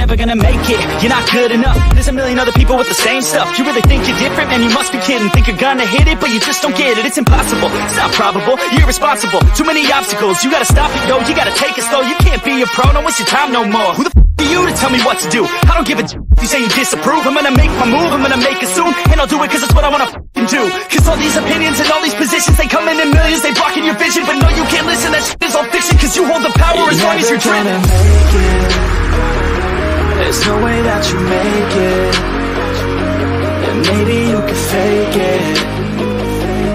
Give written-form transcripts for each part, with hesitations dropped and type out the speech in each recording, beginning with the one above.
never gonna make it. You're not good enough. There's a million other people with the same stuff. You really think you're different? Man, you must be kidding. Think you're gonna hit it, but you just don't get it. It's impossible. It's not probable. You're irresponsible. Too many obstacles. You gotta stop it, yo. You gotta take it slow. You can't be a pro. Don't waste your time no more. Who the are you to tell me what to do? I don't give a if you say you disapprove. I'm gonna make my move. I'm gonna make it soon, and I'll do it cause it's what I wanna do. Cause all these opinions and all these positions, they come in millions. They blocking your vision, but no, you can't listen. That shit is all fiction. Cause you hold the power as long as you're driven. There's no way that you make it. And maybe you can fake it,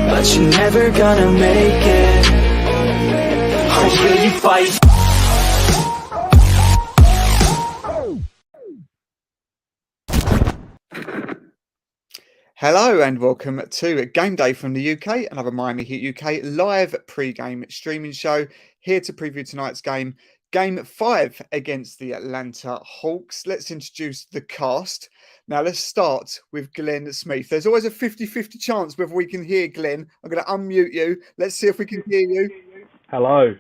but you're never gonna make it. Or will you fight? Hello and welcome to Game Day from the UK, another Miami Heat UK live pre-game streaming show, here to preview tonight's game, Game 5 against the Atlanta Hawks. Let's introduce the cast. Now let's start with Glenn Smith. There's always a 50-50 chance whether we can hear Glenn. I'm going to unmute you. Let's see if we can hear you. Hello.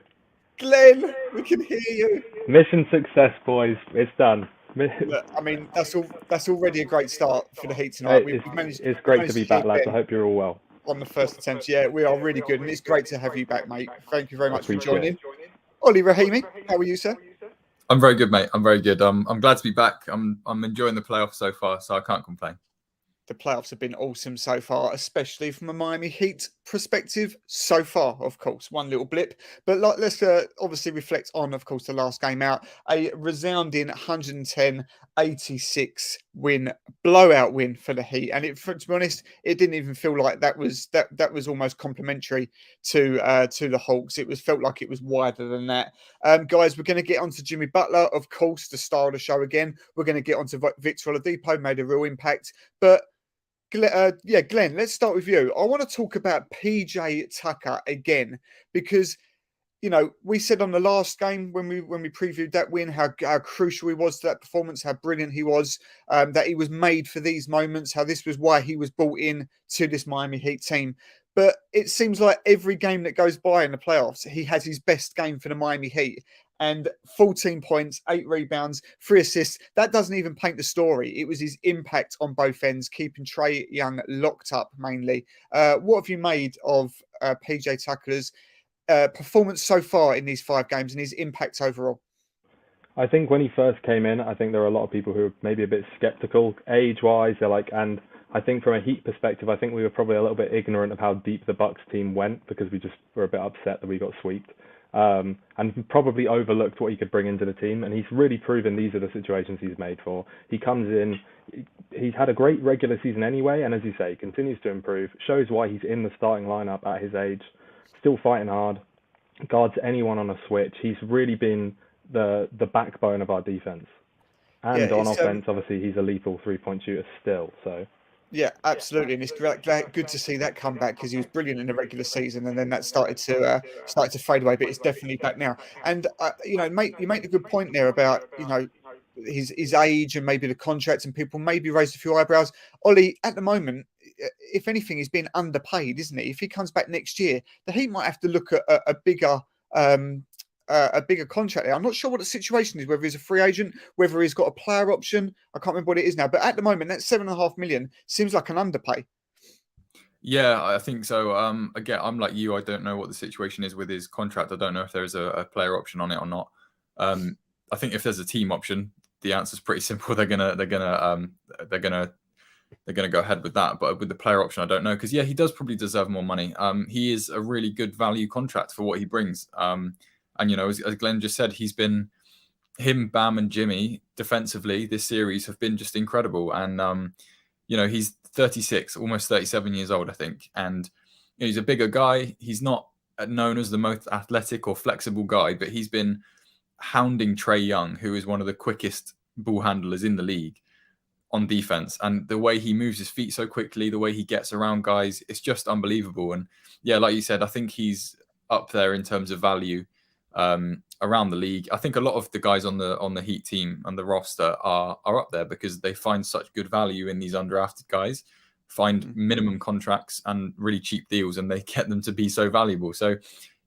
Glenn, we can hear you. Mission success, boys. It's done. Look, I mean, that's already a great start for the Heat tonight. It's great to be back, lads. I hope you're all well. On the first attempt, yeah, we are really good, and it's great to have you back, mate. Thank you very much for joining. Ollie Rahimi, how are you, sir? I'm very good, mate. I'm very good. I'm glad to be back. I'm enjoying the playoffs so far, so I can't complain. The playoffs have been awesome so far, especially from a Miami Heat perspective so far, of course. One little blip. But let's obviously reflect on, of course, the last game out. A resounding 110-86 win, blowout win for the Heat. And to be honest, it didn't even feel like that was almost complimentary to the Hawks. It felt like it was wider than that. Guys, we're going to get onto Jimmy Butler, of course, the star of the show again. We're going to get onto Victor Oladipo, made a real impact. But Glenn, let's start with you. I want to talk about PJ Tucker again because, you know, we said on the last game when we previewed that win how crucial he was to that performance, how brilliant he was, that he was made for these moments, how this was why he was brought in to this Miami Heat team. But it seems like every game that goes by in the playoffs, he has his best game for the Miami Heat. And 14 points, 8 rebounds, 3 assists. That doesn't even paint the story. It was his impact on both ends, keeping Trae Young locked up mainly. What have you made of PJ Tucker's performance so far in these 5 games and his impact overall? I think when he first came in, I think there were a lot of people who were maybe a bit skeptical age-wise. And I think from a Heat perspective, I think we were probably a little bit ignorant of how deep the Bucks team went because we just were a bit upset that we got swept. And probably overlooked what he could bring into the team. And he's really proven these are the situations he's made for. He comes in, he's had a great regular season anyway, and as you say, continues to improve, shows why he's in the starting lineup at his age, still fighting hard, guards anyone on a switch. He's really been the backbone of our defense. And on offense, obviously, he's a lethal three-point shooter still, so... Yeah, absolutely, and it's good to see that come back because he was brilliant in the regular season, and then that started to fade away. But it's definitely back now. And you make a good point there about his age and maybe the contract, and people maybe raised a few eyebrows. Ollie, at the moment, if anything, he's been underpaid, isn't he? If he comes back next year, the Heat might have to look at a bigger contract there. I'm not sure what the situation is, whether he's a free agent, whether he's got a player option. I can't remember what it is now. But at the moment, that $7.5 million seems like an underpay. Yeah, I think so. Again, I'm like you. I don't know what the situation is with his contract. I don't know if there's a player option on it or not. I think if there's a team option, the answer's pretty simple. They're gonna go ahead with that. But with the player option, I don't know because he does probably deserve more money. He is a really good value contract for what he brings. And, as Glenn just said, him, Bam, and Jimmy defensively this series have been just incredible. And, he's 36, almost 37 years old, I think. And he's a bigger guy. He's not known as the most athletic or flexible guy, but he's been hounding Trae Young, who is one of the quickest ball handlers in the league on defense. And the way he moves his feet so quickly, the way he gets around guys, it's just unbelievable. And like you said, I think he's up there in terms of value. Around the league. I think a lot of the guys on the Heat team and the roster are up there because they find such good value in these undrafted guys, find minimum contracts and really cheap deals, and they get them to be so valuable. So,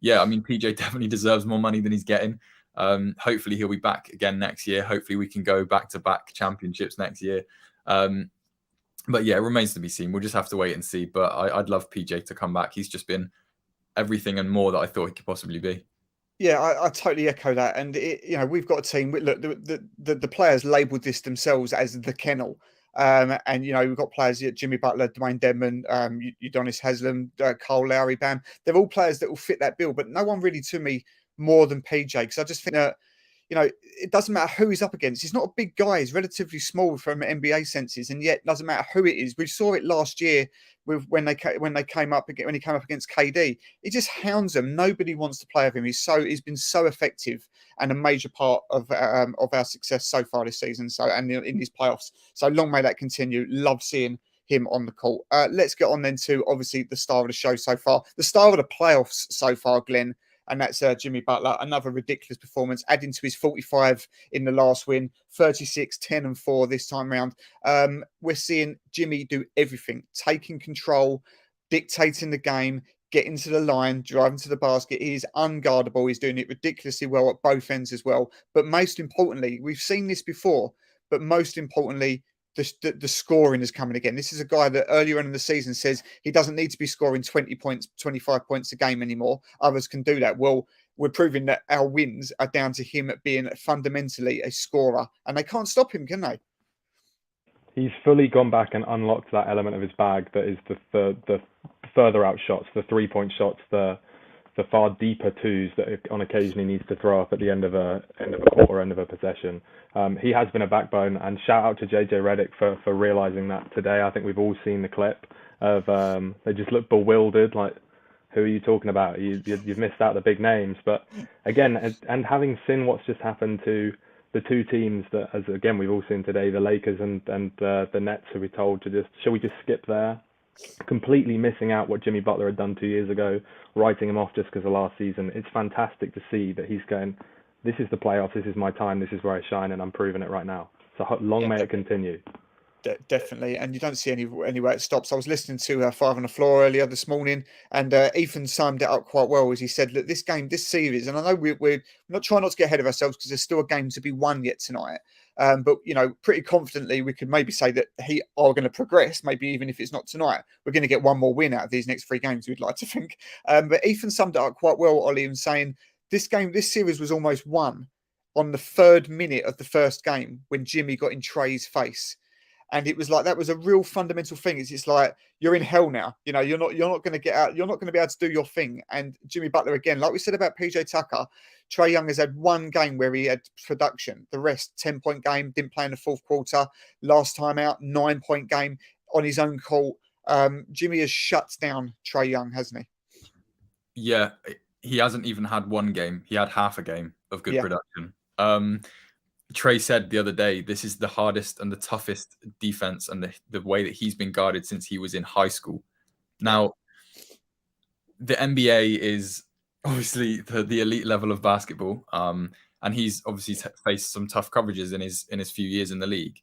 PJ definitely deserves more money than he's getting. Hopefully he'll be back again next year. Hopefully we can go back-to-back championships next year. But yeah, it remains to be seen. We'll just have to wait and see. But I'd love PJ to come back. He's just been everything and more that I thought he could possibly be. Yeah, I totally echo that. And we've got a team. Look, the players labelled this themselves as the kennel. And we've got players here: Jimmy Butler, Dwayne Dedman, Udonis Haslem, Cole Lowry, Bam. They're all players that will fit that bill. But no one really to me more than PJ, because I just think that it doesn't matter who he's up against. He's not a big guy. He's relatively small from NBA senses, and yet it doesn't matter who it is. We saw it last year when he came up against KD. He just hounds them. Nobody wants to play with him. He's been so effective and a major part of our success so far this season. And in these playoffs. So long may that continue. Love seeing him on the court. Let's get on then to obviously the star of the show so far, the star of the playoffs so far, Glenn. And that's Jimmy Butler. Another ridiculous performance, adding to his 45 in the last win, 36, 10 and 4 this time round. We're seeing Jimmy do everything, taking control, dictating the game, getting to the line, driving to the basket. He is unguardable. He's doing it ridiculously well at both ends as well. But most importantly, we've seen this before, but most importantly, the scoring is coming again. This is a guy that earlier on in the season says he doesn't need to be scoring 20 points, 25 points a game anymore. Others can do that. Well, we're proving that our wins are down to him being fundamentally a scorer, and they can't stop him, can they? He's fully gone back and unlocked that element of his bag that is the further out shots, the 3-point shots, the far deeper twos that on occasion he needs to throw up at the end of a quarter, end of a possession. He has been a backbone, and shout out to JJ Redick for realizing that today. I think we've all seen the clip of they just look bewildered, like, who are you talking about? You've missed out the big names. But again, and having seen what's just happened to the two teams that, as again we've all seen today, the Lakers and the Nets, who we told to shall we just skip there? Completely missing out what Jimmy Butler had done 2 years ago, writing him off just because of last season. It's fantastic to see that he's going, this is the playoffs, this is my time, this is where I shine, and I'm proving it right now. So long may it continue. Definitely, and you don't see anywhere it stops. I was listening to Five on the Floor earlier this morning, and Ethan summed it up quite well as he said, look, this series, and I know we're not trying not to get ahead of ourselves because there's still a game to be won yet tonight, but pretty confidently we could maybe say that he are going to progress, maybe even if it's not tonight. We're going to get one more win out of these next 3 games, we'd like to think. But Ethan summed it up quite well, Ollie, in saying this series was almost won on the 3rd minute of the first game when Jimmy got in Trey's face. And it was like, that was a real fundamental thing. It's like, you're in hell now. You're not going to get out. You're not going to be able to do your thing. And Jimmy Butler, again, like we said about PJ Tucker, Trae Young has had 1 game where he had production. The rest, 10-point game, didn't play in the 4th quarter. Last time out, 9-point game on his own court. Jimmy has shut down Trae Young, hasn't he? Yeah, he hasn't even had 1 game. He had half a game of good production. Trey said the other day, this is the hardest and the toughest defense and the way that he's been guarded since he was in high school. Now, the NBA is obviously the elite level of basketball, and he's obviously faced some tough coverages in his few years in the league.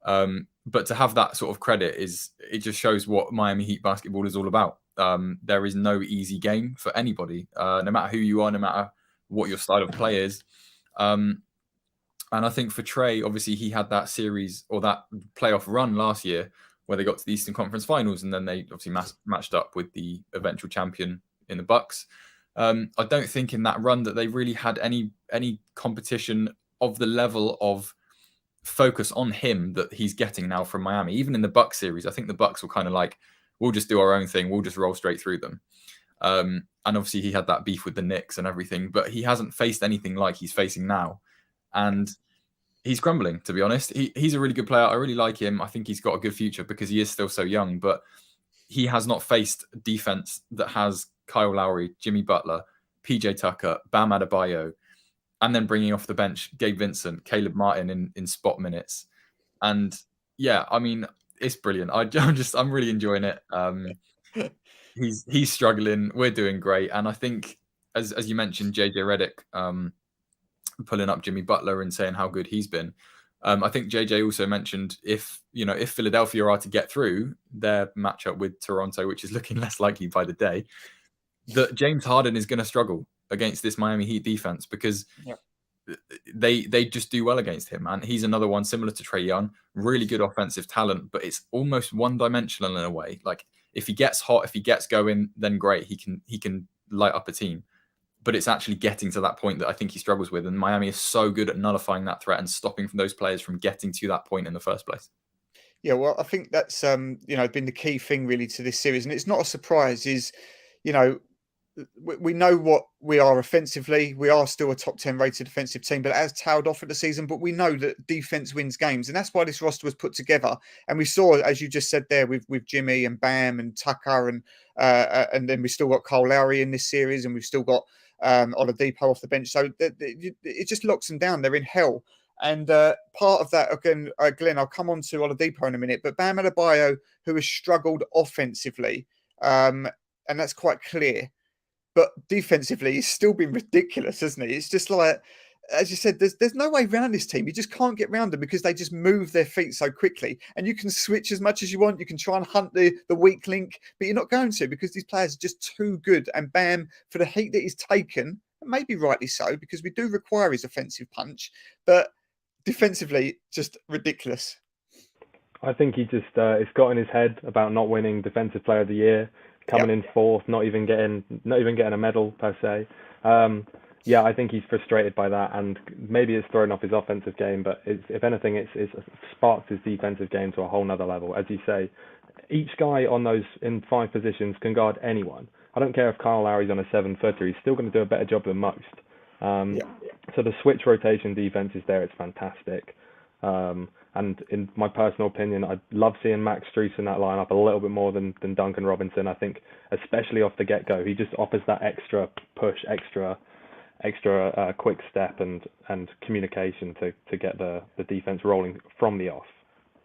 But to have that sort of credit it just shows what Miami Heat basketball is all about. There is no easy game for anybody, no matter who you are, no matter what your style of play is. And I think for Trey, obviously he had that series or that playoff run last year where they got to the Eastern Conference Finals, and then they obviously matched up with the eventual champion in the Bucks. I don't think in that run that they really had any competition of the level of focus on him that he's getting now from Miami. Even in the Bucks series, I think the Bucks were kind of like, we'll just do our own thing. We'll just roll straight through them. And obviously he had that beef with the Knicks and everything, but he hasn't faced anything like he's facing now. And he's crumbling, to be honest. He's a really good player. I really like him. I think he's got a good future because he is still so young, but he has not faced defense that has Kyle Lowry, Jimmy Butler, PJ Tucker, Bam Adebayo, and then bringing off the bench Gabe Vincent, Caleb Martin in spot minutes. And yeah, I mean, it's brilliant. I'm really enjoying it. He's struggling. We're doing great. And I think, as you mentioned, JJ Redick, pulling up Jimmy Butler and saying how good he's been. I think JJ also mentioned if Philadelphia are to get through their matchup with Toronto, which is looking less likely by the day, that James Harden is going to struggle against this Miami Heat defense because they just do well against him. And he's another one similar to Trae Young, really good offensive talent, but it's almost one-dimensional in a way. Like if he gets hot, if he gets going, then great, he can light up a team. But it's actually getting to that point that I think he struggles with. And Miami is so good at nullifying that threat and stopping those players from getting to that point in the first place. Yeah, well, I think that's been the key thing really to this series, and it's not a surprise. Is you know we know what we are offensively. We are still a top 10 rated defensive team, but it has tailed off at the season. But we know that defense wins games, and that's why this roster was put together. And we saw, as you just said there, with Jimmy and Bam and Tucker, and then we still got Kyle Lowry in this series, and we've still got Oladipo off the bench. So it just locks them down. They're in hell. And part of that, again, Glenn, I'll come on to Oladipo in a minute, but Bam Adebayo, who has struggled offensively, and that's quite clear. But defensively, he's still been ridiculous, hasn't he? It's just like, as you said, there's no way around this team. You just can't get around them because they just move their feet so quickly. And you can switch as much as you want. You can try and hunt the weak link, but you're not going to because these players are just too good. And Bam, for the heat that he's taken, maybe rightly so, because we do require his offensive punch, but defensively, just ridiculous. I think he just it's got in his head about not winning Defensive Player of the Year, coming in fourth, not even getting a medal per se. Yeah, I think he's frustrated by that, and maybe it's thrown off his offensive game. But if anything, it's sparked his defensive game to a whole nother level. As you say, each guy on those in 5 positions can guard anyone. I don't care if Kyle Lowry's on a 7-footer; he's still going to do a better job than most. So the switch rotation defense is there. It's fantastic. And in my personal opinion, I love seeing Max Strus in that lineup a little bit more than Duncan Robinson. I think, especially off the get-go, he just offers that extra push, extra quick step and communication to get the defense rolling from the off.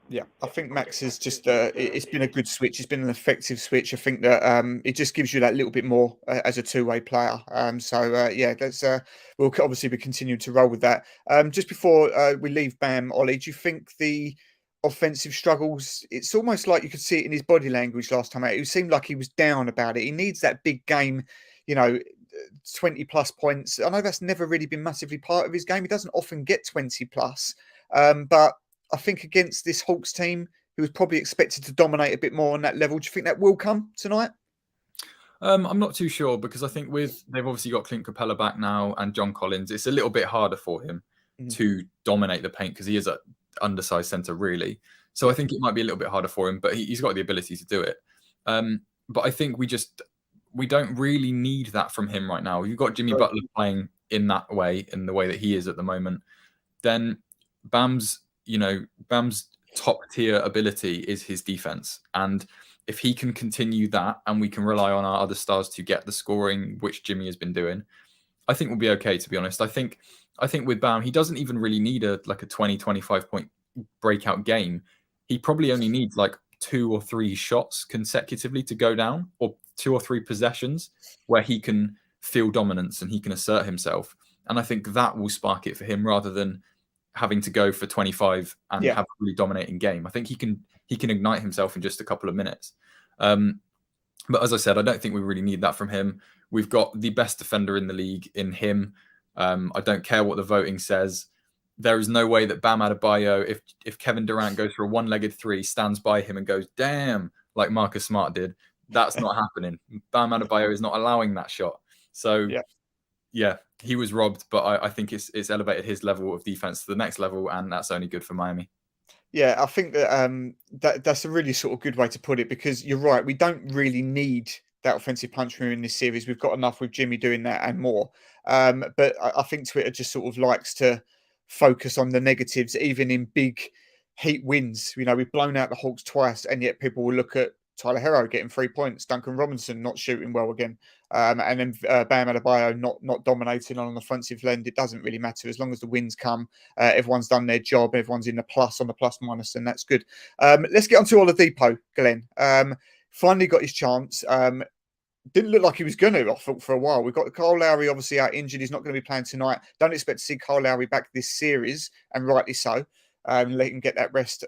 Yeah, I think Max is just it's been a good switch. It's been an effective switch. I think that it just gives you that little bit more as a two-way player. Yeah, that's we'll obviously be continuing to roll with that. Just before we leave Bam, Ollie, do you think the offensive struggles, it's almost like you could see it in his body language last time out. It seemed like he was down about it. He needs that big game, 20 plus points. I know that's never really been massively part of his game. He doesn't often get 20 plus, but I think against this Hawks team, who was probably expected to dominate a bit more on that level, do you think that will come tonight? I'm not too sure because I think they've obviously got Clint Capella back now and John Collins. It's a little bit harder for him to dominate the paint because he is an undersized center, really. So I think it might be a little bit harder for him, but he's got the ability to do it. But I think we don't really need that from him right now. You've got Jimmy Butler playing in that way, in the way that he is at the moment. Then Bam's top tier ability is his defense. And if he can continue that and we can rely on our other stars to get the scoring, which Jimmy has been doing, I think we'll be okay, to be honest. I think with Bam, he doesn't even really need a 20, 25 point breakout game. He probably only needs like 2 or 3 shots consecutively to go down, or 2 or 3 possessions where he can feel dominance and he can assert himself. And I think that will spark it for him rather than having to go for 25 and have a really dominating game. I think he can ignite himself in just a couple of minutes. But as I said, I don't think we really need that from him. We've got the best defender in the league in him. I don't care what the voting says. There is no way that Bam Adebayo, if Kevin Durant goes for a one-legged 3, stands by him and goes, damn, like Marcus Smart did. That's not happening. Bam Adebayo is not allowing that shot. So yeah, he was robbed, but I think it's elevated his level of defense to the next level, and that's only good for Miami. Yeah, I think that that's a really sort of good way to put it, because you're right. We don't really need that offensive punch in this series. We've got enough with Jimmy doing that and more. But I think Twitter just sort of likes to focus on the negatives, even in big heat wins. We've blown out the Hawks twice, and yet people will look at Tyler Herro getting 3 points, Duncan Robinson not shooting well again, and then Bam Adebayo not dominating on the offensive end. It doesn't really matter as long as the wins come. Everyone's done their job. Everyone's in the plus, on the plus minus, and that's good. Let's get on to Oladipo, Glenn. Finally got his chance. Didn't look like he was going to, I thought, for a while. We've got Kyle Lowry obviously out injured. He's not going to be playing tonight. Don't expect to see Kyle Lowry back this series, and rightly so. Let him get that rest.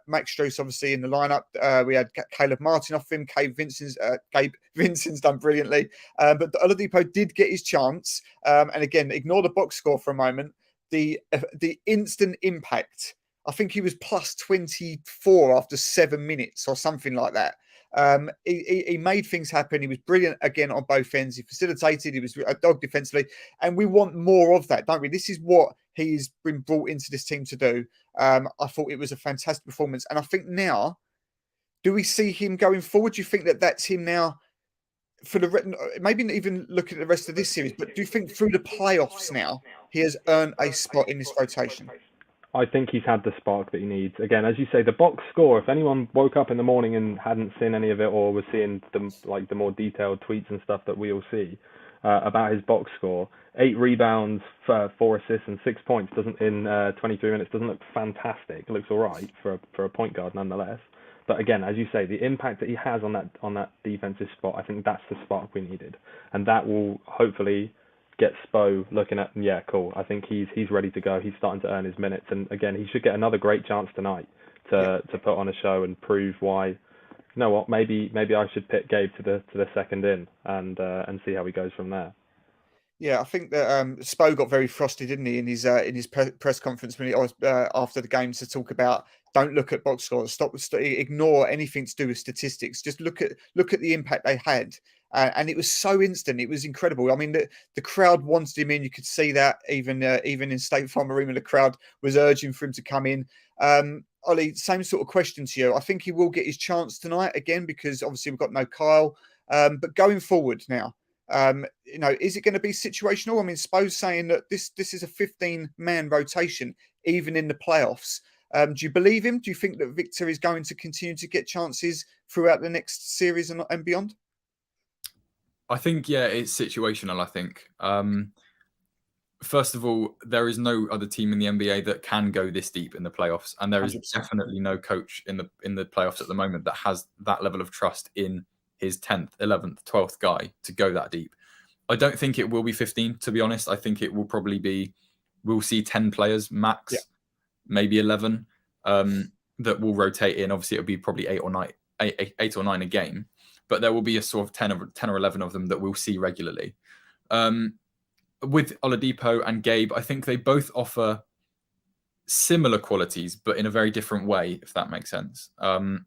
Max Strus obviously in the lineup. We had Caleb Martin off him. Gabe Vincent's done brilliantly. But Oladipo did get his chance. And again, ignore the box score for a moment. the instant impact. I think he was plus 24 after 7 minutes or something like that. He made things happen. He was brilliant again on both ends. He facilitated. He was a dog defensively, and we want more of that, don't we? This is what he's been brought into this team to do. I thought it was a fantastic performance, and I think now, do we see him going forward? Do you think that that's him now for the maybe even looking at the rest of this series? But do you think through the playoffs now he has earned a spot in this rotation? I think he's had the spark that he needs. Again, as you say, the box score, if anyone woke up in the morning and hadn't seen any of it or was seeing the more detailed tweets and stuff that we all see about his box score, 8 rebounds, 4 assists and 6 points doesn't in 23 minutes doesn't look fantastic. It looks all right for a point guard nonetheless. But again, as you say, the impact that he has on that defensive spot, I think that's the spark we needed. And that will hopefully get Spo looking at, yeah, cool. I think he's ready to go. He's starting to earn his minutes, and again, he should get another great chance tonight to put on a show and prove why. You know what? Maybe I should pick Gabe to the second in and see how he goes from there. Yeah, I think that Spo got very frosty, didn't he, in his press conference when he was after the game to talk about don't look at box scores, ignore anything to do with statistics, just look at the impact they had. And it was so instant. It was incredible. I mean, the crowd wanted him in. You could see that even in State Farm Arena, the crowd was urging for him to come in. Ollie, same sort of question to you. I think he will get his chance tonight again because obviously we've got no Kyle. But going forward now, is it going to be situational? I mean, Spo's saying that this is a 15-man rotation, even in the playoffs. Do you believe him? Do you think that Victor is going to continue to get chances throughout the next series and beyond? I think, yeah, it's situational, I think. First of all, there is no other team in the NBA that can go this deep in the playoffs. And there is 100%. definitely no coach in the playoffs at the moment that has that level of trust in his 10th, 11th, 12th guy to go that deep. I don't think it will be 15, to be honest. I think it will probably be, we'll see 10 players max, maybe 11, that will rotate in. Obviously, it'll be probably 8 or 9 a game. But there will be a sort of 10 or 11 of them that we'll see regularly. With Oladipo and Gabe, I think they both offer similar qualities, but in a very different way, if that makes sense. And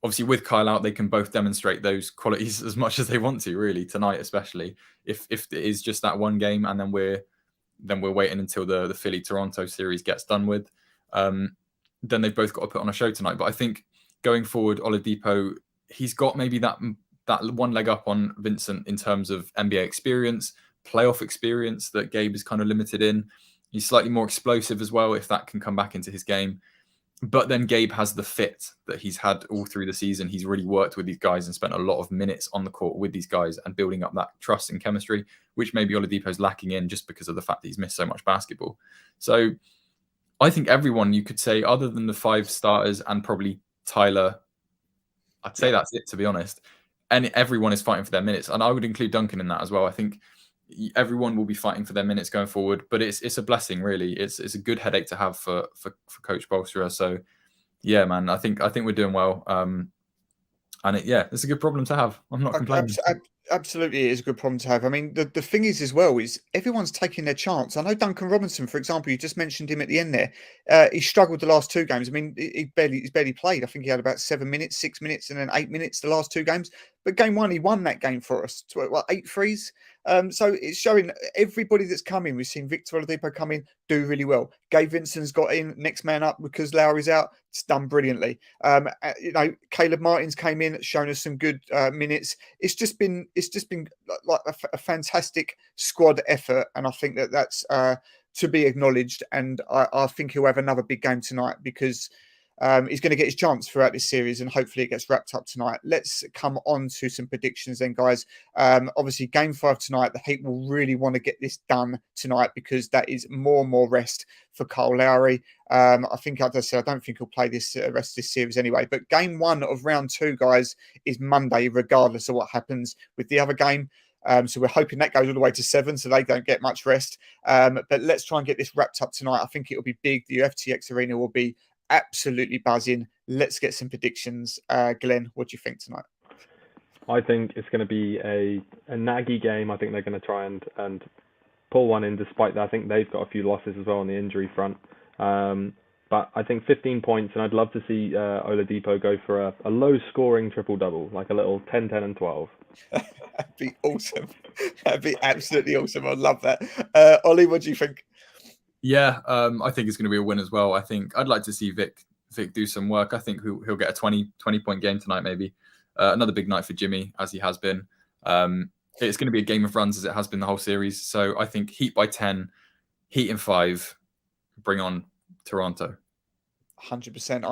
obviously with Kyle out, they can both demonstrate those qualities as much as they want to, really, tonight especially. If it is just that one game and then we're waiting until the Philly-Toronto series gets done with, then they've both got to put on a show tonight. But I think going forward, Oladipo, he's got maybe that one leg up on Vincent in terms of NBA experience, playoff experience that Gabe is kind of limited in. He's slightly more explosive as well, if that can come back into his game. But then Gabe has the fit that he's had all through the season. He's really worked with these guys and spent a lot of minutes on the court with these guys and building up that trust and chemistry, which maybe Oladipo's lacking in just because of the fact that he's missed so much basketball. So I think everyone, you could say, other than the 5 starters and probably Tyler, I'd say that's it, to be honest. And everyone is fighting for their minutes. And I would include Duncan in that as well. I think everyone will be fighting for their minutes going forward. But it's a blessing, really. It's a good headache to have for Coach Bolsterer. So, yeah, man, I think we're doing well. And it's a good problem to have. I'm not complaining. Absolutely, it is a good problem to have. I mean, the thing is as well is everyone's taking their chance. I know Duncan Robinson, for example, you just mentioned him at the end there. He struggled the last 2 games. I mean, he's barely played. I think he had about 7 minutes, 6 minutes, and then 8 minutes the last 2 games. But game 1, he won that game for us. 8 threes. So it's showing everybody that's coming. We've seen Victor Oladipo come in, do really well. Gabe Vincent's got in, next man up because Lowry's out. It's done brilliantly. Caleb Martins came in, shown us some good minutes. It's just been like a fantastic squad effort, and I think that's to be acknowledged. And I think he'll have another big game tonight because he's going to get his chance throughout this series, and hopefully it gets wrapped up tonight. Let's come on to some predictions then, guys. Obviously, Game 5 tonight, the Heat will really want to get this done tonight because that is more and more rest for Kyle Lowry. I think, as I said, I don't think he'll play this rest of this series anyway. But Game 1 of round 2, guys, is Monday, regardless of what happens with the other game. So we're hoping that goes all the way to 7, so they don't get much rest. But let's try and get this wrapped up tonight. I think it'll be big. The FTX Arena will be absolutely buzzing. Let's get some predictions. Glenn, what do you think tonight? I think it's going to be a naggy game. I think they're going to try and pull one in, despite that I think they've got a few losses as well on the injury front. But I think 15 points, and I'd love to see Oladipo go for a low-scoring triple-double, like a little 10, 10, and 12. That'd be awesome. That'd be absolutely awesome. I love that. Ollie, what do you think? Yeah, I think it's going to be a win as well. I think I'd like to see Vic do some work. I think he'll get a 20 point game tonight, maybe. Another big night for Jimmy, as he has been. It's going to be a game of runs, as it has been the whole series. So I think Heat by 10, Heat in 5, bring on Toronto. 100%.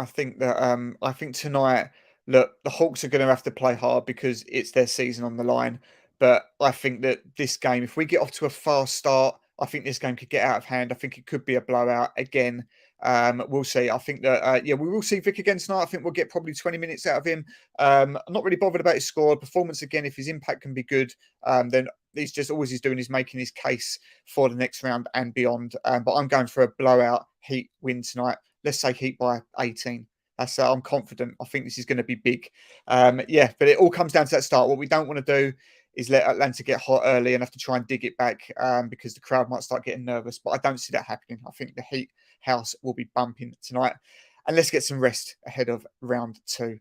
I think tonight, look, the Hawks are going to have to play hard because it's their season on the line. But I think that this game, if we get off to a fast start, I think this game could get out of hand. I think it could be a blowout again. We'll see. I think that we will see Vic again tonight. I think we'll get probably 20 minutes out of him. I'm not really bothered about his score performance again. If his impact can be good, then he's just always he's doing is making his case for the next round and beyond. But I'm going for a blowout Heat win tonight. Let's say Heat by 18. That's I'm confident. I think this is going to be big. But it all comes down to that start. What we don't want to do is let Atlanta get hot early and have to try and dig it back because the crowd might start getting nervous. But I don't see that happening. I think the Heat house will be bumping tonight. And let's get some rest ahead of round 2.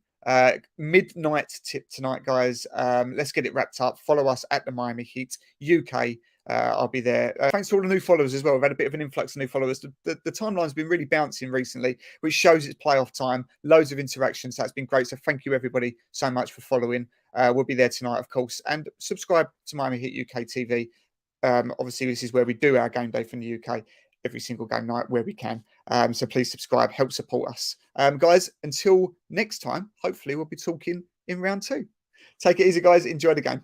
Midnight tip tonight, guys. Let's get it wrapped up. Follow us at the Miami Heat UK. I'll be there. Thanks to all the new followers as well. We've had a bit of an influx of new followers. The timeline's been really bouncing recently, which shows it's playoff time. Loads of interactions. So that's been great. So thank you, everybody, so much for following. We'll be there tonight, of course. And subscribe to Miami Heat UK TV. Obviously, this is where we do our game day from the UK every single game night where we can. So please subscribe. Help support us. Guys, until next time, hopefully we'll be talking in round 2. Take it easy, guys. Enjoy the game.